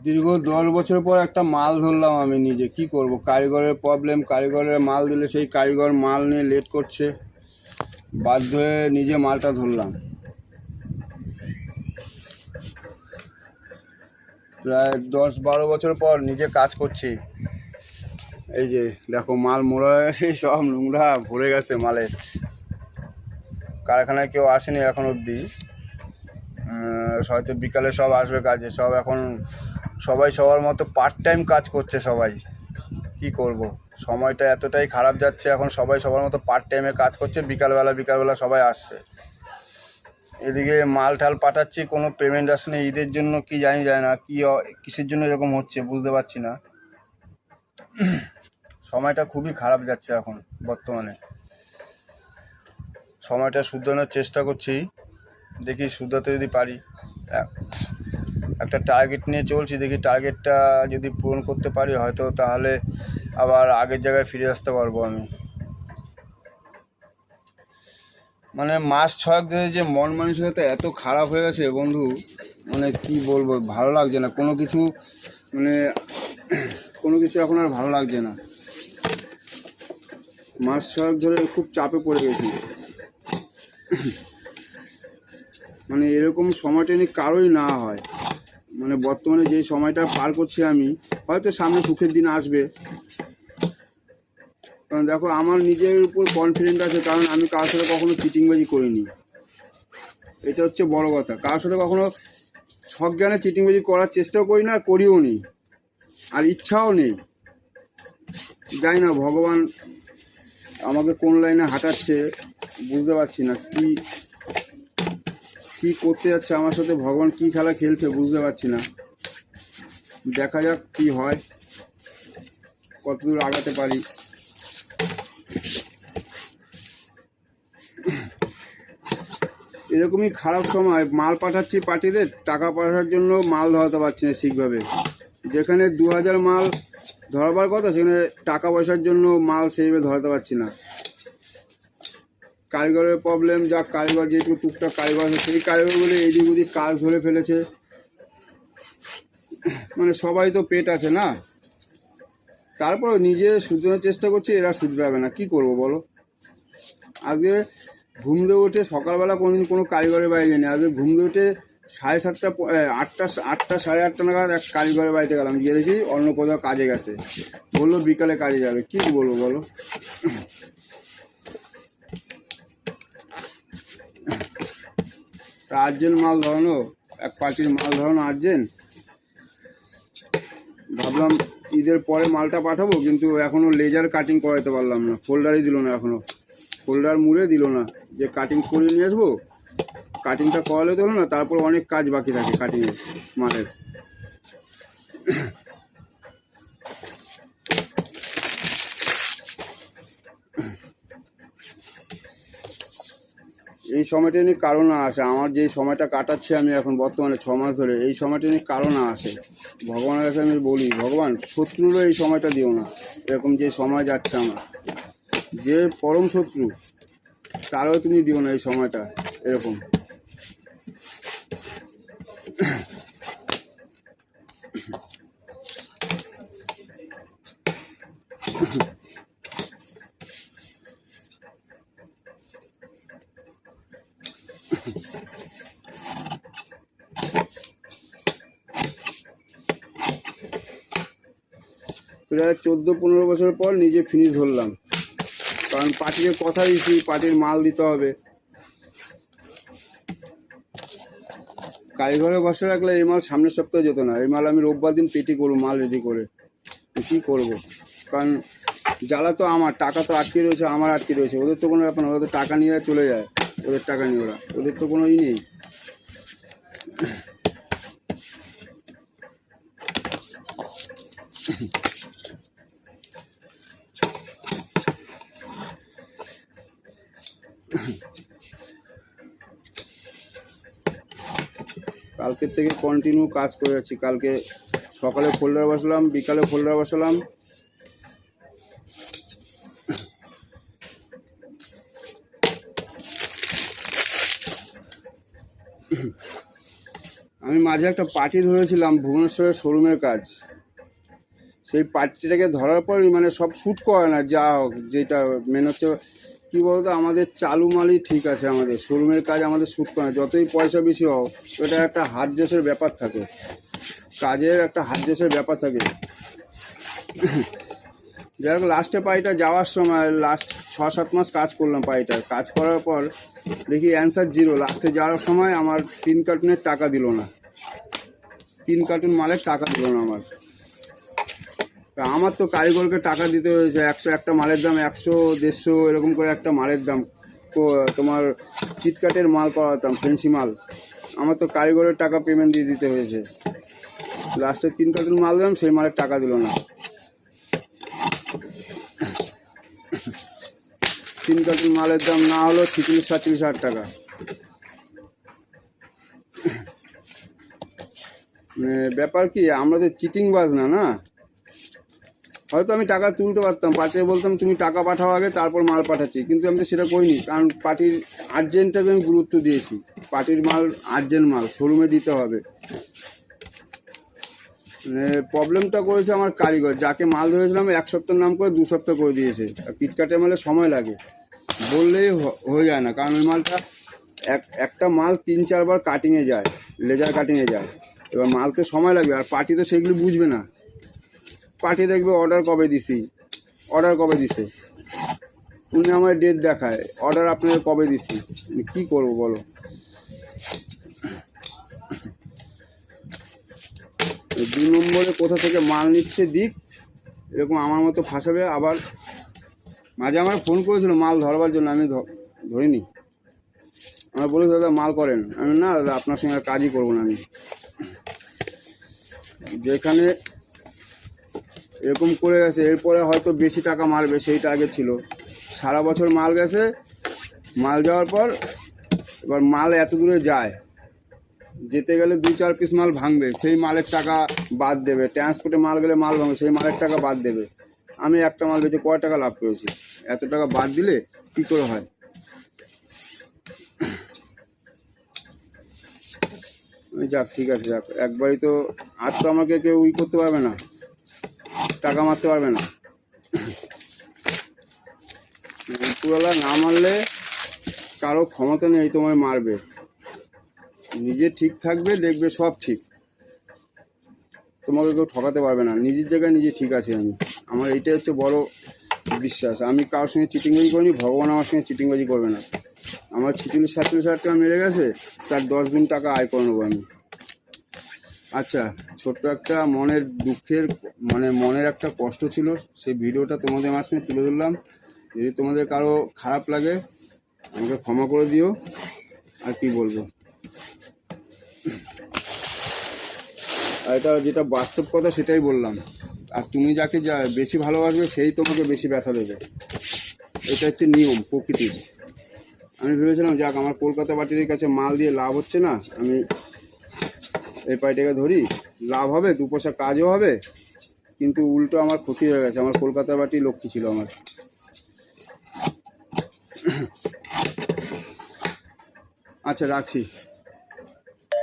দীর্ঘ 10 বছর পর একটা মাল ধরলাম আমি নিজে। কি করব, কারিগরের প্রবলেম, কারিগরের মাল দিলে সেই কারিগর মাল নিয়ে লেট করছে, বাধ্য হয়ে নিজে মালটা ধরলাম। প্রায় 10-12 বছর পর নিজে কাজ করছি। এই যে দেখো, মাল মোড়া হয়ে গেছে, সব নোংরা ভরে গেছে মালের। কারখানায় কেউ আসেনি এখন অবধি, হয়তো বিকালে সব আসবে কাজে। সব এখন সবাই সবার মতো পার্ট টাইম কাজ করছে সবাই। কি করব, সময়টা এতটাই খারাপ যাচ্ছে এখন, সবাই সবার মতো পার্ট টাইমে কাজ করছে। বিকালবেলা সবাই আসছে। এদিকে মাল ঠাল পাঠাচ্ছি, কোনো পেমেন্ট আসেনি। ঈদের জন্য কি জানি যায় না, কিসের জন্য এরকম হচ্ছে বুঝতে পারছি না। সময়টা খুবই খারাপ যাচ্ছে এখন বর্তমানে। সময়টা শুধরানোর চেষ্টা করছি, দেখি শুধরাতে যদি পারি। একটা টার্গেট নিয়ে চলছি, দেখি টার্গেটটা যদি পূরণ করতে পারি হয়তো, তাহলে আবার আগের জায়গায় ফিরে আসতে পারবো আমি। মানে মাস 6 ধরে যে মন মানসিকতা এত খারাপ হয়ে গেছে বন্ধু, মানে কি বলবো, ভালো লাগছে না কোনো কিছু। মানে কোনো কিছু এখন আর ভালো লাগছে না। মাস 6 ধরে খুব চাপে পড়ে গেছি। মানে এরকম সময়টা নিয়ে কারোই না হয়। মানে বর্তমানে যে সময়টা পার করছি আমি, হয়তো সামনে সুখের দিন আসবে। কারণ দেখো, আমার নিজের উপর কনফিডেন্ট আছে, কারণ আমি কারোর সাথে কখনো চিটিংবাজি করিনি। এটা হচ্ছে বড় কথা। কারোর সাথে কখনো সজ্ঞানে চিটিংবাজি করার চেষ্টাও করি না, করিও নি, আর ইচ্ছাও নেই। জানি না ভগবান আমাকে কোন লাইনে হাঁটাচ্ছে, বুঝতে পারছি না। কি করতে যাচ্ছে আমার সাথে, ভগবান কি খেলা খেলছে বুঝতে পারছি না। দেখা যাক কি হয়, কতদূর আগাতে পারি। এরকমই খারাপ সময় মাল পাঠাচ্ছি পার্টিদের, টাকা পাঠানোর জন্য মাল ধরাতে পারছি না ঠিকভাবে। যেখানে 2000 মাল ধরাবার কথা, সেখানে টাকা পয়সার জন্য মাল সেইভাবে ধরাতে পারছি না। কারিগরের প্রবলেম, যা কারিগর যেটুকু টুকটাক কারিগর আছে, সেই কারিগরগুলো এদিক ওদিক কাজ ধরে ফেলেছে। মানে সবাই তো পেট আছে না, তারপর নিজে শুধরানোর চেষ্টা করছি, এরা শুধরাবে না। কি করব বলো। আজকে ঘুম দিয়ে উঠে, সকালবেলা কোনোদিন কোনো কারিগরের বাড়ি যায়নি, আজকে ঘুম দিয়ে উঠে 7:30 8টা 8:30 নাগাদ এক কারিগরের বাড়িতে গেলাম, গিয়ে দেখি অন্য কোথাও কাজে গেছে, বললো বিকালে কাজে যাবে। কী বলবো বলো। আর্জেন্ট মাল ধরানো, এক পার্টির মাল ধরানো আর্জেন্ট। ভাবলাম ঈদের পরে মালটা পাঠাবো, কিন্তু এখনও লেজার কাটিং করাতে পারলাম না, ফোল্ডারই দিল না এখনও। ফোল্ডার মুড়ে দিল না, যে কাটিং করে নিয়ে আসবো, কাটিংটা করালে তো হলো না, তারপর অনেক কাজ বাকি থাকে কাটিংয়ের মালের। এই সময়টা নিয়ে কারো না আসে, আমার যেই সময়টা কাটাচ্ছি আমি এখন বর্তমানে 6 মাস ধরে, এই সময়টা নিয়ে কারো না আসে। ভগবানের কাছে আমি বলি, ভগবান শত্রুরও এই সময়টা দিও না। এরকম যে সময় যাচ্ছে আমার, যে পরম শত্রু, তারও তুমি দিও না এই সময়টা এরকম। প্রায় 14-15 বছর পর নিজে ফিনিশ ধরলাম, কারণ পার্টিকে কথা দিয়েছি, পার্টির মাল দিতে হবে। কারিগরে বসে রাখলে এই মাল সামনের সপ্তাহে যেত না, এই মাল আমি রোববার দিন পেটি করবো মাল রেডি করে। কী করবো, কারণ জ্বালা তো আমার, টাকা তো আটকে রয়েছে, আমার আটকে রয়েছে। ওদের তো কোনো ব্যাপার না, ওদের তো টাকা নিয়ে চলে যায়, ওদের টাকা নিয়ে ওদের তো কোনো নেই। কালকের থেকে কন্টিনিউ কাজ করে যাচ্ছি। কালকে সকালে ফোল্ডার বসালাম, বিকালে ফোল্ডার বসালাম। আমি মাঝে একটা পার্টি ধরেছিলাম ভুবনেশ্বরের শোরুমের কাজ। সেই পার্টিটাকে ধরার পরই মানে সব শ্যুট করে না, যা হোক যেটা মেন হচ্ছে কী বলতো, আমাদের চালু মালই ঠিক আছে, আমাদের শোরুমের কাজ আমাদের শ্যুট করে না। যতই পয়সা বেশি হোক, ওটা একটা হাত জোশের ব্যাপার থাকে, কাজের একটা হাত জোশের ব্যাপার থাকে। যাই হোক, লাস্টে পার্টিটা যাওয়ার সময় লাস্ট 6-7 মাস কাজ করলাম পার্টিটা। কাজ করার পর দেখি অ্যান্সার জিরো। লাস্টে যাওয়ার সময় আমার 3 কার্টুনের টাকা দিল না, 3 কার্টুন মালের টাকা দিল না আমার। আমার তো কারিগরকে টাকা দিতে হয়েছে, 100 একটা মালের দাম 100-150 এরকম করে একটা মালের দাম। তো তোমার চিটকাটের মাল করাতাম, ফেন্সি মাল, আমার তো কারিগরের টাকা পেমেন্ট দিয়ে দিতে হয়েছে। লাস্টে 3 কার্টুন মাল দিলাম, সেই মালের টাকা দিল না। 3 কার্টুন মালের দাম না হলো 46-47 হাজার টাকা। ব্যাপার কি, আমরা তো চিটিং বাজ না, না? হয়তো আমি টাকা তুলতে পারতাম, পার্টিকে বলতাম তুমি টাকা পাঠাও আগে, তারপর মাল পাঠাচ্ছি, কিন্তু আমি তো সেটা করিনি। কারণ পার্টির আর্জেন্টটাকে আমি গুরুত্ব দিয়েছি। পার্টির মাল আর্জেন্ট মাল, শোরুমে দিতে হবে। প্রবলেমটা করেছে আমার কারিগর, যাকে মাল ধরেছিলাম 1 সপ্তাহের নাম করে 2 সপ্তাহ করে দিয়েছে। আর কিটকাটের মালে সময় লাগে, বললেই হয়ে যায় না। কারণ ওই মালটা একটা মাল 3-4 বার কাটিংয়ে যায়, লেজার কাটিংয়ে যায়। এবার মাল তো সময় লাগবে, আর পার্টি তো সেগুলো বুঝবে না। পার্টি দেখবে অর্ডার কবে দিছে, উনি আমার ডেট দেখায়, অর্ডার আপনাদের কবে দিছি, কী করবো বলো? 2 নম্বরে কোথা থেকে মাল নিচ্ছে দিক, এরকম আমার মতো ফাঁসাবে। আবার মাঝে আমার ফোন করেছিল মাল ধরবার জন্য, আমি ধরিনি। আমার বলেছে দাদা মাল করেন, আমি না দাদা আপনার সঙ্গে কাজই করবো না। আমি যেখানে এরকম করে গেছে, এরপরে হয়তো বেশি টাকা মারবে, সেই টার্গেট ছিল। সারা বছর মাল গেছে, মাল যাওয়ার পর এবার মাল এত দূরে যায়, যেতে গেলে 2-4 পিস মাল ভাঙবে, সেই মালের টাকা বাদ দেবে। ট্রান্সপোর্টে মাল গেলে মাল ভাঙবে, সেই মালের টাকা বাদ দেবে। আমি একটা মাল বেচে কয় টাকা লাভ করেছি? এত টাকা বাদ দিলে কী করে হয়? যাক, ঠিক আছে, যাক, একবারই তো। আর তো আমাকে কেউ করতে পারবে না, টাকা মারতে পারবে না। পুরোলা না মারলে কারো ক্ষমতা নেই তোমায় মারবে। নিজে ঠিক থাকবে, দেখবে সব ঠিক, তোমাকে কেউ ঠকাতে পারবে না। নিজের জায়গায় নিজে ঠিক আছে। আমার এইটাই হচ্ছে বড় বিশ্বাস। আমি কারোর সঙ্গে চিটিংবাজি করিনি, ভগবান আমার সঙ্গে চিটিংবাজি করবে না। আমার 46-47 হাজার টাকা মেরে গেছে, তার 10 গুণ টাকা আয় করে নেবো আমি। আচ্ছা, ছোট্ট একটা মনের দুঃখের মনের একটা কষ্ট ছিল, সেই ভিডিওটা তোমাদের মাঝখানে তুলে ধরলাম। যদি তোমাদের কারো খারাপ লাগে আমাকে ক্ষমা করে দিও। আর কি বলবো, আর এটা যেটা বাস্তব কথা সেটাই বললাম। আর তুমি যাকে বেশি ভালোবাসবে সেই তোমাকে বেশি ব্যথা দেবে, এটা হচ্ছে নিয়ম প্রকৃতির। আমি ভেবেছিলাম যাক, আমার কলকাতা পার্টির কাছে মাল দিয়ে লাভ হচ্ছে না, আমি এই পার্টিটাকে ধরি, লাভ হবে, 2 পয়সা কাজও হবে। কিন্তু উল্টো আমার ক্ষতি হয়ে গেছে। আমার কলকাতা পার্টি লক্ষ্মী ছিল আমার। আচ্ছা, রাখছি।